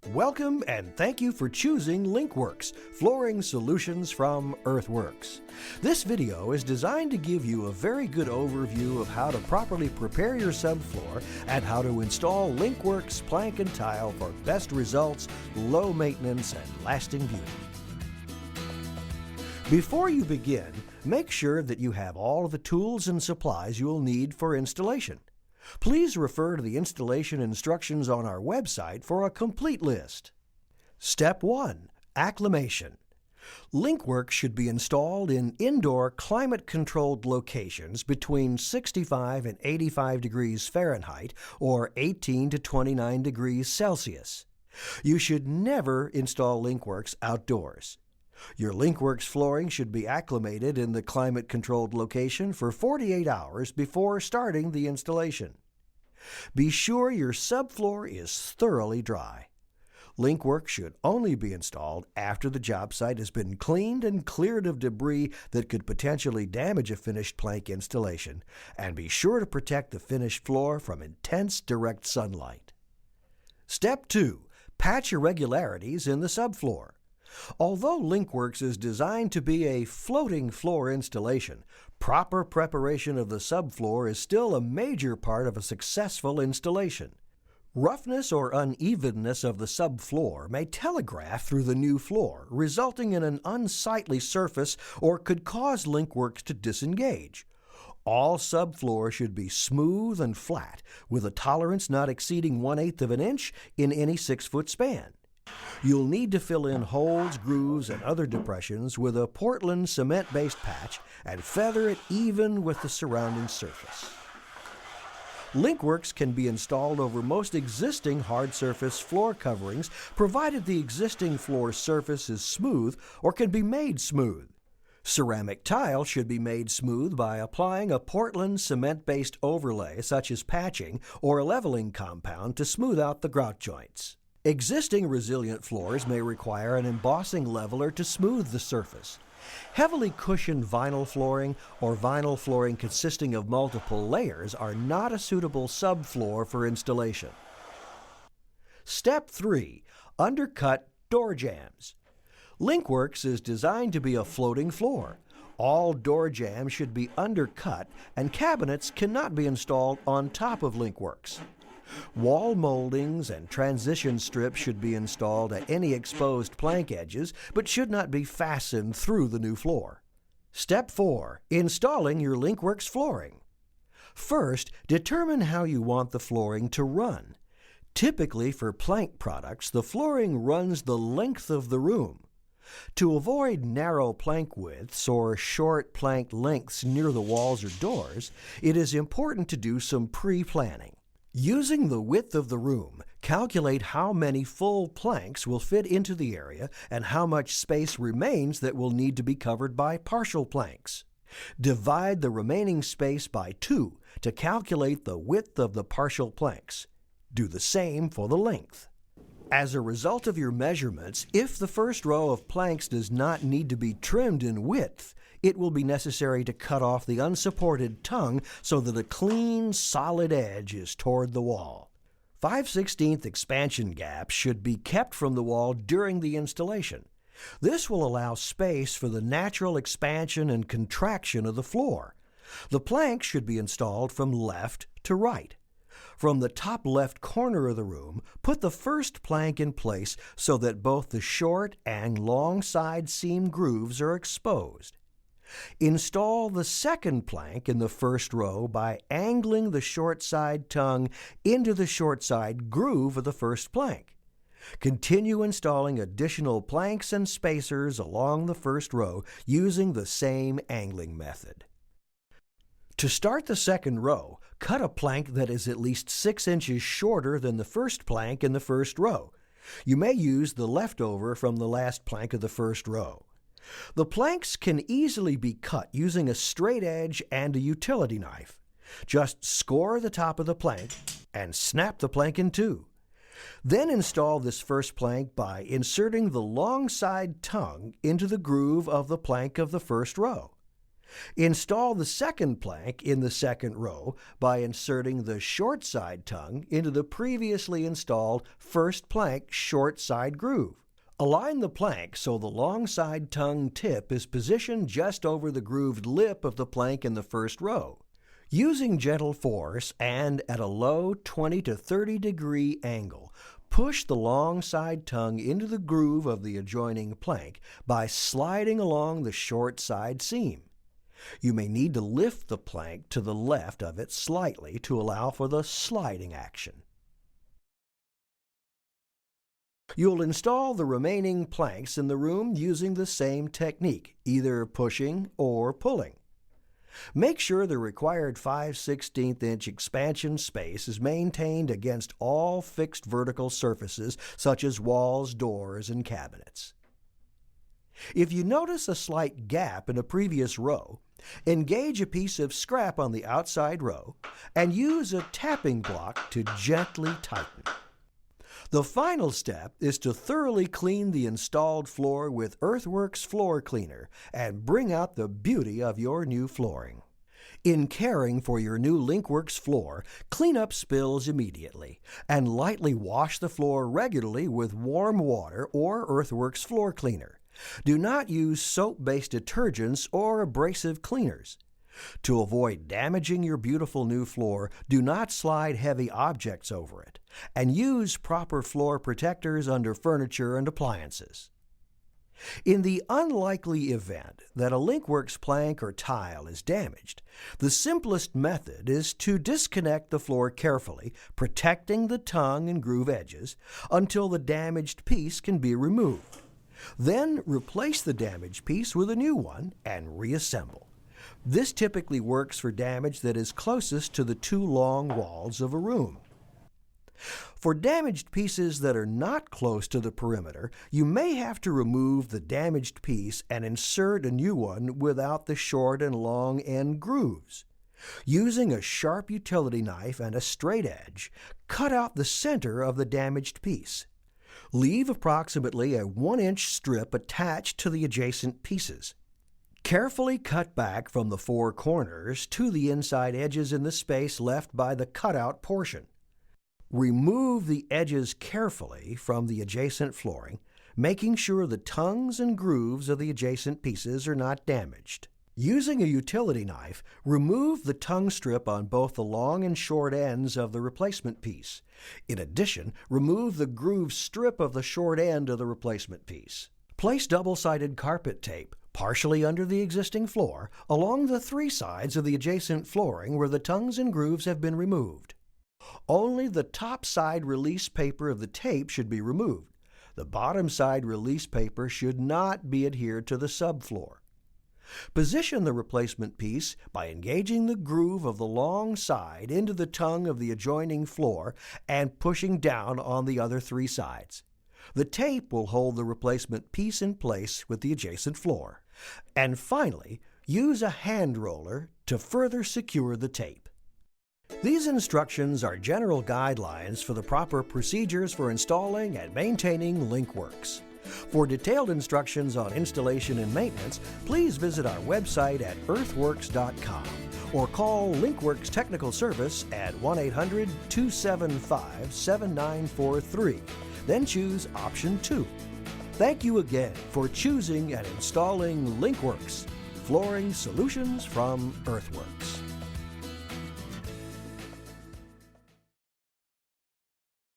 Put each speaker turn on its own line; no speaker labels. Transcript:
Welcome and thank you for choosing LinkWerks, flooring solutions from Earthworks. This video is designed to give you a very good overview of how to properly prepare your subfloor and how to install LinkWerks plank and tile for best results, low maintenance, and lasting beauty. Before you begin, make sure that you have all of the tools and supplies you'll need for installation. Please refer to the installation instructions on our website for a complete list. Step 1. Acclimation. LinkWerks should be installed in indoor climate-controlled locations between 65 and 85 degrees Fahrenheit or 18 to 29 degrees Celsius. You should never install LinkWerks outdoors. Your LinkWerks flooring should be acclimated in the climate-controlled location for 48 hours before starting the installation. Be sure your subfloor is thoroughly dry. LinkWerks should only be installed after the job site has been cleaned and cleared of debris that could potentially damage a finished plank installation, and be sure to protect the finished floor from intense direct sunlight. Step 2. Patch irregularities in the subfloor. Although LinkWerks is designed to be a floating floor installation, proper preparation of the subfloor is still a major part of a successful installation. Roughness or unevenness of the subfloor may telegraph through the new floor, resulting in an unsightly surface or could cause LinkWerks to disengage. All subfloor should be smooth and flat, with a tolerance not exceeding 1/8 of an inch in any 6-foot span. You'll need to fill in holes, grooves, and other depressions with a Portland cement-based patch and feather it even with the surrounding surface. LinkWerks can be installed over most existing hard surface floor coverings, provided the existing floor surface is smooth or can be made smooth. Ceramic tile should be made smooth by applying a Portland cement-based overlay such as patching or a leveling compound to smooth out the grout joints. Existing resilient floors may require an embossing leveler to smooth the surface. Heavily cushioned vinyl flooring or vinyl flooring consisting of multiple layers are not a suitable subfloor for installation. Step 3. Undercut door jambs. LinkWerks is designed to be a floating floor. All door jambs should be undercut, and cabinets cannot be installed on top of LinkWerks. Wall moldings and transition strips should be installed at any exposed plank edges, but should not be fastened through the new floor. Step 4. Installing your LinkWerks flooring. First, determine how you want the flooring to run. Typically for plank products, the flooring runs the length of the room. To avoid narrow plank widths or short plank lengths near the walls or doors, it is important to do some pre-planning. Using the width of the room, calculate how many full planks will fit into the area and how much space remains that will need to be covered by partial planks. Divide the remaining space by 2 to calculate the width of the partial planks. Do the same for the length. As a result of your measurements, if the first row of planks does not need to be trimmed in width, it will be necessary to cut off the unsupported tongue so that a clean, solid edge is toward the wall. 5/16 expansion gaps should be kept from the wall during the installation. This will allow space for the natural expansion and contraction of the floor. The planks should be installed from left to right. From the top left corner of the room, put the first plank in place so that both the short and long side seam grooves are exposed. Install the second plank in the first row by angling the short side tongue into the short side groove of the first plank. Continue installing additional planks and spacers along the first row using the same angling method. To start the second row, cut a plank that is at least 6 inches shorter than the first plank in the first row. You may use the leftover from the last plank of the first row. The planks can easily be cut using a straight edge and a utility knife. Just score the top of the plank and snap the plank in two. Then install this first plank by inserting the long side tongue into the groove of the plank of the first row. Install the second plank in the second row by inserting the short side tongue into the previously installed first plank short side groove. Align the plank so the long side tongue tip is positioned just over the grooved lip of the plank in the first row. Using gentle force and at a low 20 to 30 degree angle, push the long side tongue into the groove of the adjoining plank by sliding along the short side seam. You may need to lift the plank to the left of it slightly to allow for the sliding action. You'll install the remaining planks in the room using the same technique, either pushing or pulling. Make sure the required 5/16" expansion space is maintained against all fixed vertical surfaces such as walls, doors, and cabinets. If you notice a slight gap in a previous row, engage a piece of scrap on the outside row and use a tapping block to gently tighten. The final step is to thoroughly clean the installed floor with LinkWerks floor cleaner and bring out the beauty of your new flooring. In caring for your new LinkWerks floor, clean up spills immediately and lightly wash the floor regularly with warm water or LinkWerks floor cleaner. Do not use soap-based detergents or abrasive cleaners. To avoid damaging your beautiful new floor, do not slide heavy objects over it, and use proper floor protectors under furniture and appliances. In the unlikely event that a LinkWerks plank or tile is damaged, the simplest method is to disconnect the floor carefully, protecting the tongue and groove edges, until the damaged piece can be removed. Then replace the damaged piece with a new one and reassemble. This typically works for damage that is closest to the two long walls of a room. For damaged pieces that are not close to the perimeter, you may have to remove the damaged piece and insert a new one without the short and long end grooves. Using a sharp utility knife and a straight edge, cut out the center of the damaged piece. Leave approximately a 1-inch strip attached to the adjacent pieces. Carefully cut back from the four corners to the inside edges in the space left by the cutout portion. Remove the edges carefully from the adjacent flooring, making sure the tongues and grooves of the adjacent pieces are not damaged. Using a utility knife, remove the tongue strip on both the long and short ends of the replacement piece. In addition, remove the groove strip of the short end of the replacement piece. Place double-sided carpet tape partially under the existing floor along the three sides of the adjacent flooring where the tongues and grooves have been removed. Only the top side release paper of the tape should be removed. The bottom side release paper should not be adhered to the subfloor. Position the replacement piece by engaging the groove of the long side into the tongue of the adjoining floor and pushing down on the other three sides. The tape will hold the replacement piece in place with the adjacent floor. And finally, use a hand roller to further secure the tape. These instructions are general guidelines for the proper procedures for installing and maintaining LinkWerks. For detailed instructions on installation and maintenance, please visit our website at earthworks.com or call LinkWerks Technical Service at 1-800-275-7943. Then choose option 2. Thank you again for choosing and installing LinkWerks, flooring solutions from EarthWorks.